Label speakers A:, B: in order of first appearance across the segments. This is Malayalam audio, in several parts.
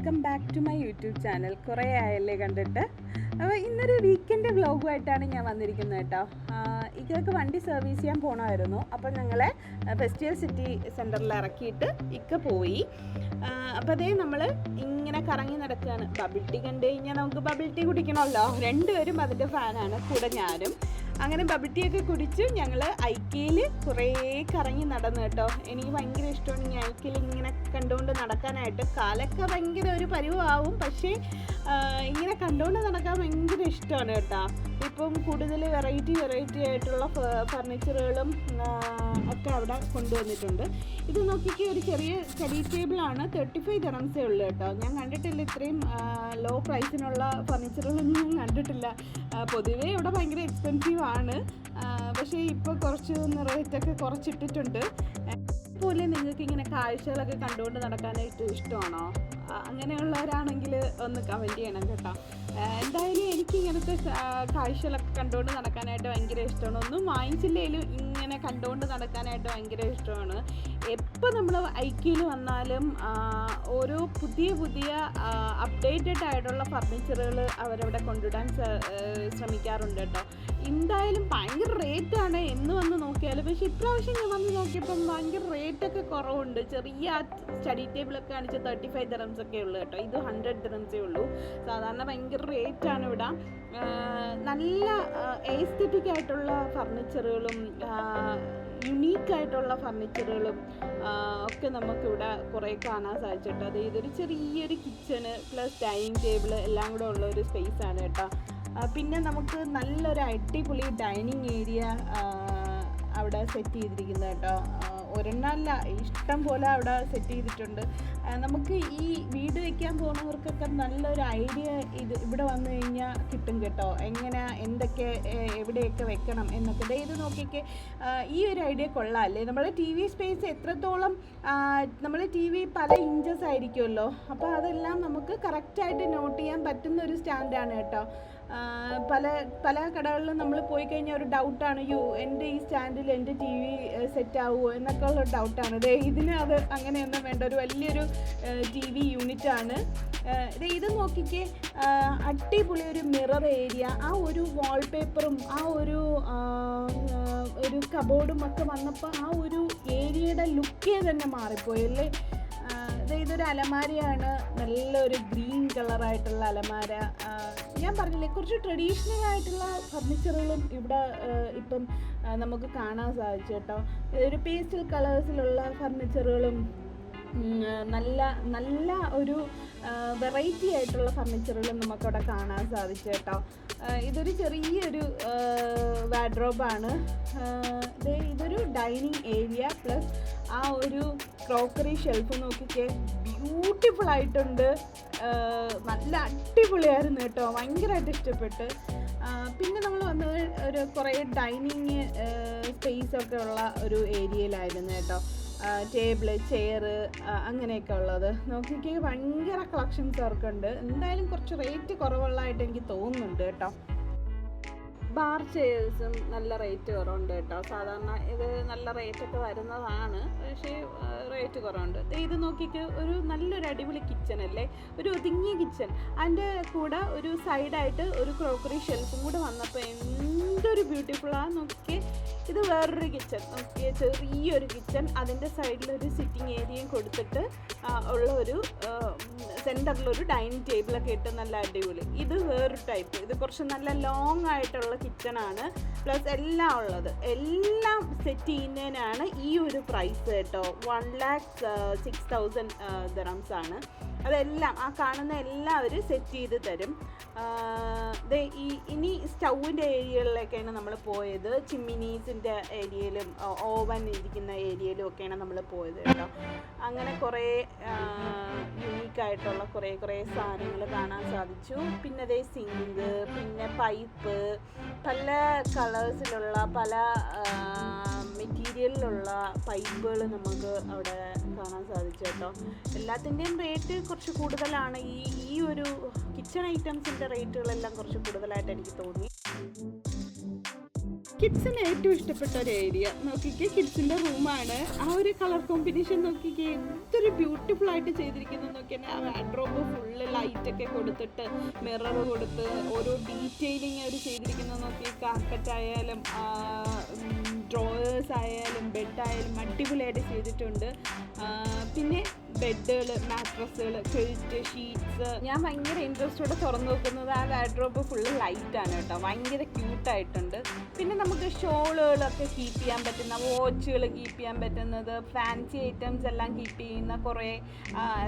A: Welcome back to my YouTube channel. കുറേ ആയല്ലേ കണ്ടിട്ട്. അപ്പോൾ ഇന്നൊരു വീക്കെൻഡ് വ്ലോഗുമായിട്ടാണ് ഞാൻ വന്നിരിക്കുന്നത് കേട്ടോ. ഇക്കൊക്കെ വണ്ടി സർവീസ് ചെയ്യാൻ പോകണമായിരുന്നു. അപ്പോൾ ഞങ്ങളെ ഫെസ്റ്റിവൽ സിറ്റി സെൻറ്ററിൽ ഇറക്കിയിട്ട് ഇക്ക പോയി. അപ്പോൾ അതേ നമ്മൾ ഇങ്ങനെ കറങ്ങി നടക്കുകയാണ്. ബബിൾ ടീ കണ്ടു കഴിഞ്ഞാൽ നമുക്ക് ബബിൾ ടീ കുടിക്കണമല്ലോ. രണ്ടുപേരും അതിൻ്റെ ഫാനാണ്, കൂടെ ഞാനും. അങ്ങനെ ബബിൾ ടീ ഒക്കെ കുടിച്ച് ഞങ്ങൾ ഐക്കയിൽ കുറേ കറങ്ങി നടന്നു കേട്ടോ. എനിക്ക് ഭയങ്കര ഇഷ്ടമാണ് ഈ ഐക്കയിൽ ഇങ്ങനെ കണ്ടുകൊണ്ട് നടക്കാനായിട്ട്. കാലൊക്കെ ഭയങ്കര ഒരു പരിവാവും, പക്ഷേ ഇങ്ങനെ കണ്ടുകൊണ്ട് നടക്കാൻ ഭയങ്കര ഇഷ്ടമാണ് കേട്ടോ. ഇപ്പം കൂടുതൽ വെറൈറ്റി ആയിട്ടുള്ള ഫർണിച്ചറുകളും ഒക്കെ അവിടെ കൊണ്ടുവന്നിട്ടുണ്ട്. ഇത് നോക്കിക്ക് ഒരു ചെറിയ സ്റ്റഡി ടേബിളാണ്. 35 dirhamsേ ഉള്ളൂ കേട്ടോ. ഞാൻ കണ്ടിട്ടില്ല ഇത്രയും ലോ പ്രൈസിനുള്ള ഫർണിച്ചറുകളൊന്നും ഞാൻ കണ്ടിട്ടില്ല. പൊതുവേ ഇവിടെ ഭയങ്കര എക്സ്പെൻസീവ് ആണ്, പക്ഷേ ഇപ്പോൾ കുറച്ച് റേറ്റൊക്കെ കുറച്ചിട്ടിട്ടുണ്ട്. പോലെ നിങ്ങൾക്ക് ഇങ്ങനെ കാഴ്ചകളൊക്കെ കണ്ടുകൊണ്ട് നടക്കാനായിട്ട് ഇഷ്ടമാണോ? അങ്ങനെയുള്ളവരാണെങ്കിൽ ഒന്ന് കമൻറ്റ് ചെയ്യണം കേട്ടോ. എന്തായാലും എനിക്ക് ഇങ്ങനത്തെ കാഴ്ചകളൊക്കെ കണ്ടുകൊണ്ട് നടക്കാനായിട്ട് ഭയങ്കര ഇഷ്ടമാണ്. ഒന്നും വാങ്ങിച്ചില്ലെങ്കിലും ഇങ്ങനെ കണ്ടുകൊണ്ട് നടക്കാനായിട്ട് ഭയങ്കര ഇഷ്ടമാണ്. എപ്പോൾ നമ്മൾ ഐക്യയിൽ വന്നാലും ഓരോ പുതിയ അപ്ഡേറ്റഡ് ആയിട്ടുള്ള ഫർണിച്ചറുകൾ അവരവിടെ കൊണ്ടുവിടാൻ ശ്രമിക്കാറുണ്ട് കേട്ടോ. എന്തായാലും ഭയങ്കര റേറ്റാണ് എന്ന് വന്ന് നോക്കിയാൽ. പക്ഷേ ഇപ്രാവശ്യം ഞാൻ വന്ന് നോക്കിയപ്പം ഭയങ്കര റേറ്റൊക്കെ കുറവുണ്ട്. ചെറിയ സ്റ്റഡി ടേബിളൊക്കെ കാണിച്ച് 35 dirhams ഒക്കെ ഉള്ളൂ കേട്ടോ. ഇത് 100 dirhamsേ ഉള്ളൂ. സാധാരണ ഭയങ്കര റേറ്റാണ് ഇവിടെ. നല്ല എസ്തെറ്റിക് ആയിട്ടുള്ള ഫർണിച്ചറുകളും യുണീക്കായിട്ടുള്ള ഫർണിച്ചറുകളും ഒക്കെ നമുക്കിവിടെ കുറേ കാണാൻ സാധിച്ചിട്ടോ. അത് ഇതൊരു ചെറിയൊരു കിച്ചണ് പ്ലസ് ഡൈനിങ് ടേബിള് എല്ലാം കൂടെ ഉള്ള ഒരു സ്പേസാണ് കേട്ടോ. പിന്നെ നമുക്ക് നല്ലൊരു അടിപൊളി ഡൈനിങ് ഏരിയ അവിടെ സെറ്റ് ചെയ്തിരിക്കുന്നത് കേട്ടോ. ഒരെണ്ണമല്ല, ഇഷ്ടം പോലെ അവിടെ സെറ്റ് ചെയ്തിട്ടുണ്ട്. നമുക്ക് ഈ വീട് വയ്ക്കാൻ പോകുന്നവർക്കൊക്കെ നല്ലൊരു ഐഡിയ ഇവിടെ വന്നു കഴിഞ്ഞാൽ കിട്ടും കേട്ടോ. എങ്ങനെ എന്തൊക്കെ എവിടെയൊക്കെ വെക്കണം എന്നൊക്കെ. ഇത് നോക്കിയൊക്കെ ഈ ഒരു ഐഡിയ കൊള്ളാമല്ലേ? നമ്മുടെ ടി വി സ്പേസ് എത്രത്തോളം, നമ്മൾ ടി വി പല ഇഞ്ചസ് ആയിരിക്കുമല്ലോ. അപ്പോൾ അതെല്ലാം നമുക്ക് കറക്റ്റായിട്ട് നോട്ട് ചെയ്യാൻ പറ്റുന്ന ഒരു സ്റ്റാൻഡാണ് കേട്ടോ. പല കടകളിലും നമ്മൾ പോയി കഴിഞ്ഞാൽ ഒരു ഡൗട്ടാണ്, എൻ്റെ ഈ സ്റ്റാൻഡിൽ എൻ്റെ ടി വി സെറ്റ് ആവുമോ എന്നൊക്കെ ഉള്ള ഡൗട്ടാണ്. ഇതിന് അത് അങ്ങനെയൊന്നും വേണ്ട, ഒരു വലിയൊരു ടി വി യൂണിറ്റാണ്. ഇത് നോക്കിക്കേ, അടിപൊളി ഒരു മിറർ ഏരിയ. ആ ഒരു വാൾപേപ്പറും ആ ഒരു കബോർഡും ഒക്കെ വന്നപ്പോൾ ആ ഒരു ഏരിയയുടെ ലുക്കേ തന്നെ മാറിപ്പോയല്ലേ. ഇതൊരു അലമാരയാണ്, നല്ലൊരു ഗ്രീൻ കളറായിട്ടുള്ള അലമാര. ഞാൻ പറഞ്ഞില്ലേ, കുറച്ച് ട്രഡീഷണൽ ആയിട്ടുള്ള ഫർണിച്ചറുകളും ഇവിടെ ഇപ്പം നമുക്ക് കാണാൻ സാധിച്ചു കേട്ടോ. ഒരു പേസ്റ്റൽ കളേഴ്സിലുള്ള ഫർണിച്ചറുകളും നല്ല ഒരു വെറൈറ്റി ആയിട്ടുള്ള ഫർണിച്ചറുകളും നമുക്കവിടെ കാണാൻ സാധിച്ചു കേട്ടോ. ഇതൊരു ചെറിയൊരു വാർഡ്രോബാണ്. ഇതൊരു ഡൈനിങ് ഏരിയ പ്ലസ് ആ ഒരു ക്രോക്കറി ഷെൽഫ് നോക്കിക്കേ, ബ്യൂട്ടിഫുൾ ആയിട്ടുണ്ട്. നല്ല അടിപൊളിയായിരുന്നു കേട്ടോ, ഭയങ്കരമായിട്ട് ഇഷ്ടപ്പെട്ട്. പിന്നെ നമ്മൾ വന്നത് ഒരു കുറേ ഡൈനിങ് സ്പേസൊക്കെ ഉള്ള ഒരു ഏരിയയിലായിരുന്നു കേട്ടോ. ടേബിള്, ചെയറ് അങ്ങനെയൊക്കെ ഉള്ളത് നോക്കിക്കേ, ഭയങ്കര കളക്ഷൻസ് അവർക്കുണ്ട്. എന്തായാലും കുറച്ച് റേറ്റ് കുറവുള്ളതായിട്ട് എനിക്ക് തോന്നുന്നുണ്ട് കേട്ടോ. ബാർ ചെയേഴ്സും നല്ല റേറ്റ് കുറവുണ്ട് കേട്ടോ. സാധാരണ ഇത് നല്ല റേറ്റൊക്കെ വരുന്നതാണ്, പക്ഷേ റേറ്റ് കുറവുണ്ട്. ഇത് നോക്കിയിട്ട് ഒരു നല്ലൊരു അടിപൊളി കിച്ചൺ അല്ലേ, ഒരു ഒതുങ്ങിയ കിച്ചൺ. അതിൻ്റെ കൂടെ ഒരു സൈഡായിട്ട് ഒരു ക്രോക്കറി ഷെൽഫും കൂടെ വന്നപ്പോൾ എന്തൊരു ബ്യൂട്ടിഫുള്ളാണ് നോക്കിയേ. ഇത് വേറൊരു കിച്ചൺ നോക്കിയേ, ചെറിയൊരു കിച്ചൺ. അതിൻ്റെ സൈഡിലൊരു സിറ്റിംഗ് ഏരിയയും കൊടുത്തിട്ട് ഉള്ള ഒരു സെൻറ്ററിലൊരു ഡൈനിങ് ടേബിളൊക്കെ ഇട്ട് നല്ല അടിപൊളി. ഇത് വേറൊരു ടൈപ്പ്, ഇത് കുറച്ച് നല്ല ലോങ് ആയിട്ടുള്ള കിച്ചണാണ്. പ്ലസ് എല്ലാം ഉള്ളത്, എല്ലാം സെറ്റ് ചെയ്യുന്നതിനാണ് ഈ ഒരു പ്രൈസ് കേട്ടോ. 1,06,000 dirhams ആണ്. അതെല്ലാം ആ കാണുന്ന എല്ലാവരും സെറ്റ് ചെയ്ത് തരും. ഇനി സ്റ്റൗവിൻ്റെ ഏരിയകളിലേക്കാണ് നമ്മൾ പോയത്. ചിമ്മിനീസിൻ്റെ ഏരിയയിലും ഓവൻ ഇരിക്കുന്ന ഏരിയയിലും ഒക്കെയാണ് നമ്മൾ പോയത് കേട്ടോ. അങ്ങനെ കുറേ യുണീക്കായിട്ടുള്ള കുറേ സാധനങ്ങൾ കാണാൻ സാധിച്ചു. പിന്നെ സിങ്ക്, പിന്നെ പൈപ്പ്, പല കളേഴ്സിലുള്ള പല മെറ്റീരിയലിലുള്ള പൈപ്പുകൾ നമുക്ക് അവിടെ കാണാൻ സാധിച്ചു കേട്ടോ. എല്ലാത്തിൻ്റെയും റേറ്റ് കുറച്ച് കൂടുതലാണ്. ഈ ഒരു കിച്ചൺ ഐറ്റംസിൻ്റെ റേറ്റുകളെല്ലാം കുറച്ച് കൂടുതലായിട്ട് എനിക്ക് തോന്നി. കിഡ്സിന് ഏറ്റവും ഇഷ്ടപ്പെട്ട ഒരു ഏരിയ നോക്കിക്കേ, കിഡ്സിൻ്റെ റൂമാണ്. ആ ഒരു കളർ കോമ്പിനേഷൻ നോക്കിക്കേ, എന്തൊരു ബ്യൂട്ടിഫുൾ ആയിട്ട് ചെയ്തിരിക്കുന്നു നോക്കിയാൽ. ആ വാർഡ്രോബ് ഫുള്ള് ലൈറ്റൊക്കെ കൊടുത്തിട്ട് മിറർ കൊടുത്ത് ഓരോ ഡീറ്റെയിലിങ് അവർ ചെയ്തിരിക്കുന്നത് നോക്കി. കാർപ്പറ്റ് ആയാലും ഡ്രോയേഴ്സ് ആയാലും ബെഡായാലും അടിപൊളിയായിട്ട് ചെയ്തിട്ടുണ്ട്. പിന്നെ ബെഡുകൾ, മാട്രസുകൾ, ക്വിൽറ്റ്, ഷീറ്റ്സ്. ഞാൻ ഭയങ്കര ഇൻട്രസ്റ്റോടെ തുറന്നു നോക്കുന്നത് ആ വാർഡ്രോബ് ഫുള്ള് ലൈറ്റാണ് കേട്ടോ, ഭയങ്കര ക്യൂട്ടായിട്ടുണ്ട്. പിന്നെ നമുക്ക് ഷോളുകളൊക്കെ കീപ്പ് ചെയ്യാൻ പറ്റുന്ന, വാച്ചുകൾ കീപ്പ് ചെയ്യാൻ പറ്റുന്നത്, ഫാൻസി ഐറ്റംസ് എല്ലാം കീപ്പ് ചെയ്യുന്ന കുറേ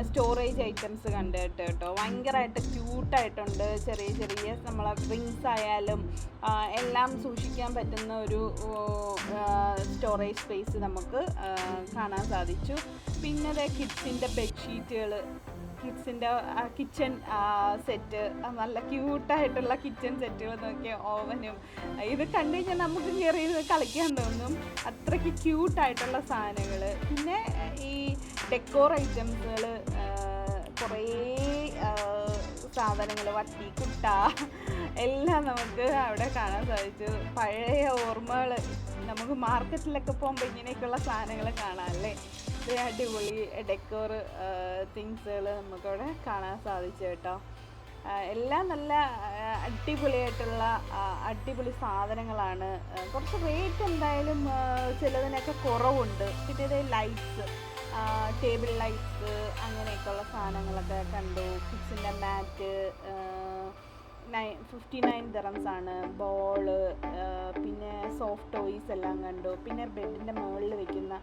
A: സ്റ്റോറേജ് ഐറ്റംസ് കണ്ടിട്ട് കേട്ടോ, ഭയങ്കരമായിട്ട് ക്യൂട്ടായിട്ടുണ്ട്. ചെറിയ ചെറിയ നമ്മളെ റിങ്സ് ആയാലും എല്ലാം സൂക്ഷിക്കാൻ പറ്റുന്ന ഒരു സ്റ്റോറേജ് സ്പേസ് നമുക്ക് കാണാൻ സാധിച്ചു. പിന്നെ കിഡ്സിൻ്റെ ബെഡ്ഷീറ്റുകൾ, കിഡ്സിൻ്റെ കിച്ചൺ സെറ്റ്, നല്ല ക്യൂട്ടായിട്ടുള്ള കിച്ചൺ സെറ്റുകൾ നോക്കിയ ഓവനും, ഇത് കണ്ടു കഴിഞ്ഞാൽ നമുക്ക് കയറി കളിക്കാൻ തോന്നും, അത്രയ്ക്ക് ക്യൂട്ടായിട്ടുള്ള സാധനങ്ങൾ. പിന്നെ ഈ ഡെക്കോർ ഐറ്റംസുകൾ, കുറേ സാധനങ്ങൾ, വട്ടി, കുട്ട എല്ലാം നമുക്ക് അവിടെ കാണാൻ സാധിച്ചു. പഴയ ഓർമ്മകൾ, നമുക്ക് മാർക്കറ്റിലൊക്കെ പോകുമ്പോൾ ഇങ്ങനെയൊക്കെയുള്ള സാധനങ്ങൾ കാണാമല്ലേ. ഇത് അടിപൊളി ഡെക്കോർ തിങ്സുകൾ നമുക്കവിടെ കാണാൻ സാധിച്ചു കേട്ടോ. എല്ലാം നല്ല അടിപൊളിയായിട്ടുള്ള അടിപൊളി സാധനങ്ങളാണ്. കുറച്ച് റേറ്റ് എന്തായാലും ചിലതിനൊക്കെ കുറവുണ്ട്. പിന്നെ ഇത് ലൈറ്റ്സ്, ടേബിൾ ലൈറ്റ്സ്, അങ്ങനെയൊക്കെയുള്ള സാധനങ്ങളൊക്കെ കണ്ടു. കിച്ചൻ്റെ മാറ്റ് 59 dirhams ആണ്. ബോള്, പിന്നെ സോഫ്റ്റ് ടോയ്സ് എല്ലാം കണ്ടു. പിന്നെ ബെഡിൻ്റെ മുകളിൽ വെക്കുന്ന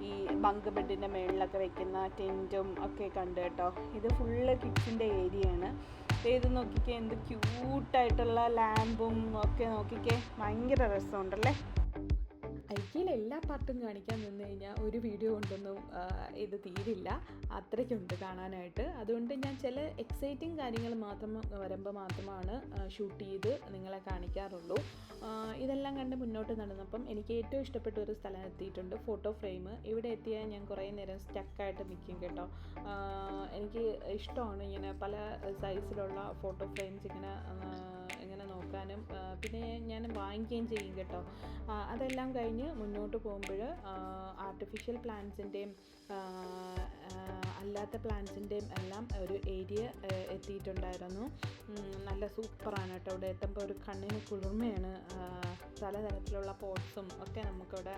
A: ഈ ബങ്ക് ബെഡിൻ്റെ മുകളിലൊക്കെ വെക്കുന്ന ടെൻറ്റും ഒക്കെ കണ്ടു കേട്ടോ. ഇത് ഫുള്ള് കിഡ്സിൻ്റെ ഏരിയയാണ്. ഇത് നോക്കിക്കേ, എന്ത് ക്യൂട്ടായിട്ടുള്ള ലാമ്പും ഒക്കെ നോക്കിക്കേ, ഭയങ്കര രസമുണ്ടല്ലേ. ഐക്കിയിലെ എല്ലാ പാർട്ടും കാണിക്കാൻ നിന്ന് കഴിഞ്ഞാൽ ഒരു വീഡിയോ കൊണ്ടൊന്നും ഇത് തീരില്ല, അത്രയ്ക്കുണ്ട് കാണാനായിട്ട്. അതുകൊണ്ട് ഞാൻ ചില എക്സൈറ്റിംഗ് കാര്യങ്ങൾ മാത്രം വരുമ്പോൾ മാത്രമാണ് ഷൂട്ട് ചെയ്ത് നിങ്ങളെ കാണിക്കാറുള്ളൂ. ഇതെല്ലാം കണ്ട് മുന്നോട്ട് നടന്നപ്പം എനിക്ക് ഏറ്റവും ഇഷ്ടപ്പെട്ട ഒരു സ്ഥലം എത്തിയിട്ടുണ്ട്, ഫോട്ടോ ഫ്രെയിം. ഇവിടെ എത്തിയാൽ ഞാൻ കുറേ നേരം സ്റ്റക്കായിട്ട് നിൽക്കും കേട്ടോ. എനിക്ക് ഇഷ്ടമാണ് ഇങ്ങനെ പല സൈസിലുള്ള ഫോട്ടോ ഫ്രെയിംസ് ഇങ്ങനെ നോക്കാനും, പിന്നെ ഞാൻ വാങ്ങിക്കുകയും ചെയ്യും കേട്ടോ. അതെല്ലാം കഴിഞ്ഞ് മുന്നോട്ട് പോകുമ്പോൾ ആർട്ടിഫിഷ്യൽ പ്ലാന്റ്സിൻ്റെയും അല്ലാത്ത പ്ലാന്റ്സിൻ്റെയും എല്ലാം ഒരു ഏരിയ എത്തിയിട്ടുണ്ടായിരുന്നു. നല്ല സൂപ്പറാണ് കേട്ടോ. ഇവിടെ എത്തുമ്പോൾ ഒരു കണ്ണിന് കുളിർമയാണ്. പലതരത്തിലുള്ള പോട്ട്സും ഒക്കെ നമുക്കിവിടെ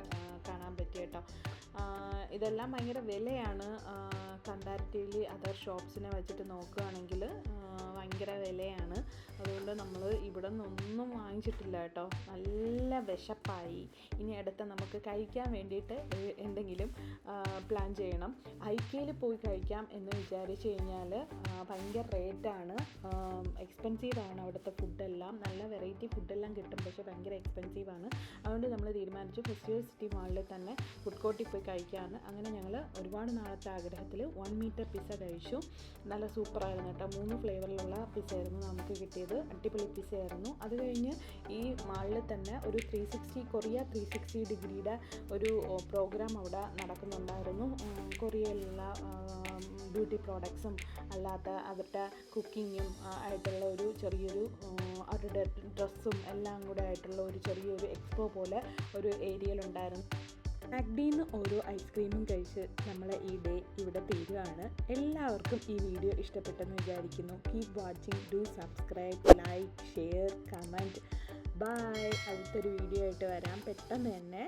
A: കാണാൻ പറ്റി കേട്ടോ. ഇതെല്ലാം ഭയങ്കര വിലയാണ് കമ്പാരിറ്റീവ്ലി അതർ ഷോപ്സിനെ വെച്ചിട്ട് നോക്കുകയാണെങ്കിൽ ഭയങ്കര വിലയാണ്. അതുകൊണ്ട് നമ്മൾ ഇവിടെ നിന്നൊന്നും വാങ്ങിച്ചിട്ടില്ല കേട്ടോ. നല്ല വിശപ്പായി. ഇനി അടുത്ത നമുക്ക് കഴിക്കാൻ വേണ്ടിയിട്ട് എന്തെങ്കിലും പ്ലാൻ ചെയ്യണം. ഐക്കയിൽ പോയി കഴിക്കാം എന്ന് വിചാരിച്ചു കഴിഞ്ഞാൽ ഭയങ്കര റേറ്റാണ്, എക്സ്പെൻസീവാണ് അവിടുത്തെ ഫുഡെല്ലാം. നല്ല വെറൈറ്റി ഫുഡെല്ലാം കിട്ടും, പക്ഷേ ഭയങ്കര എക്സ്പെൻസീവാണ്. അതുകൊണ്ട് നമ്മൾ തീരുമാനിച്ചു ഫെസ്റ്റിവൽ സിറ്റി മാളിൽ തന്നെ ഫുഡ് കോർട്ടിൽ പോയി കഴിക്കാമെന്ന്. അങ്ങനെ ഞങ്ങൾ ഒരുപാട് നാളത്തെ ആഗ്രഹത്തിൽ 1 മീറ്റർ പിസ്സ കഴിച്ചു. നല്ല സൂപ്പറായിരുന്നു കേട്ടോ. 3 ഫ്ലേവറിലുള്ള പിസ്സ ആയിരുന്നു നമുക്ക് കിട്ടിയത്. അടിപൊളി പിസ്സ ആയിരുന്നു. അത് കഴിഞ്ഞ് ഈ മാളിൽ തന്നെ ഒരു 360 കൊറിയ 360 ഡിഗ്രിയുടെ ഒരു പ്രോഗ്രാം അവിടെ നടക്കുന്നുണ്ടായിരുന്നു. കൊറിയയിലുള്ള ബ്യൂട്ടി പ്രോഡക്ട്സും അല്ലാത്ത അവരുടെ കുക്കിങ്ങും ആയിട്ടുള്ള ഒരു ചെറിയൊരു അവരുടെ ഡ്രസ്സും എല്ലാം കൂടെ ആയിട്ടുള്ള ഒരു ചെറിയൊരു എക്സ്പോ പോലെ ഒരു ഏരിയയിലുണ്ടായിരുന്നു. മാക്ഡിന്ന് ഓരോ ഐസ്ക്രീമും കഴിച്ച് നമ്മളെ ഈ ഡേ ഇവിടെ തീരുകയാണ്. എല്ലാവർക്കും ഈ വീഡിയോ ഇഷ്ടപ്പെട്ടെന്ന് വിചാരിക്കുന്നു. Keep watching, do subscribe, like, share, comment. Bye. അടുത്തൊരു വീഡിയോ ആയിട്ട് വരാം പെട്ടെന്ന് തന്നെ.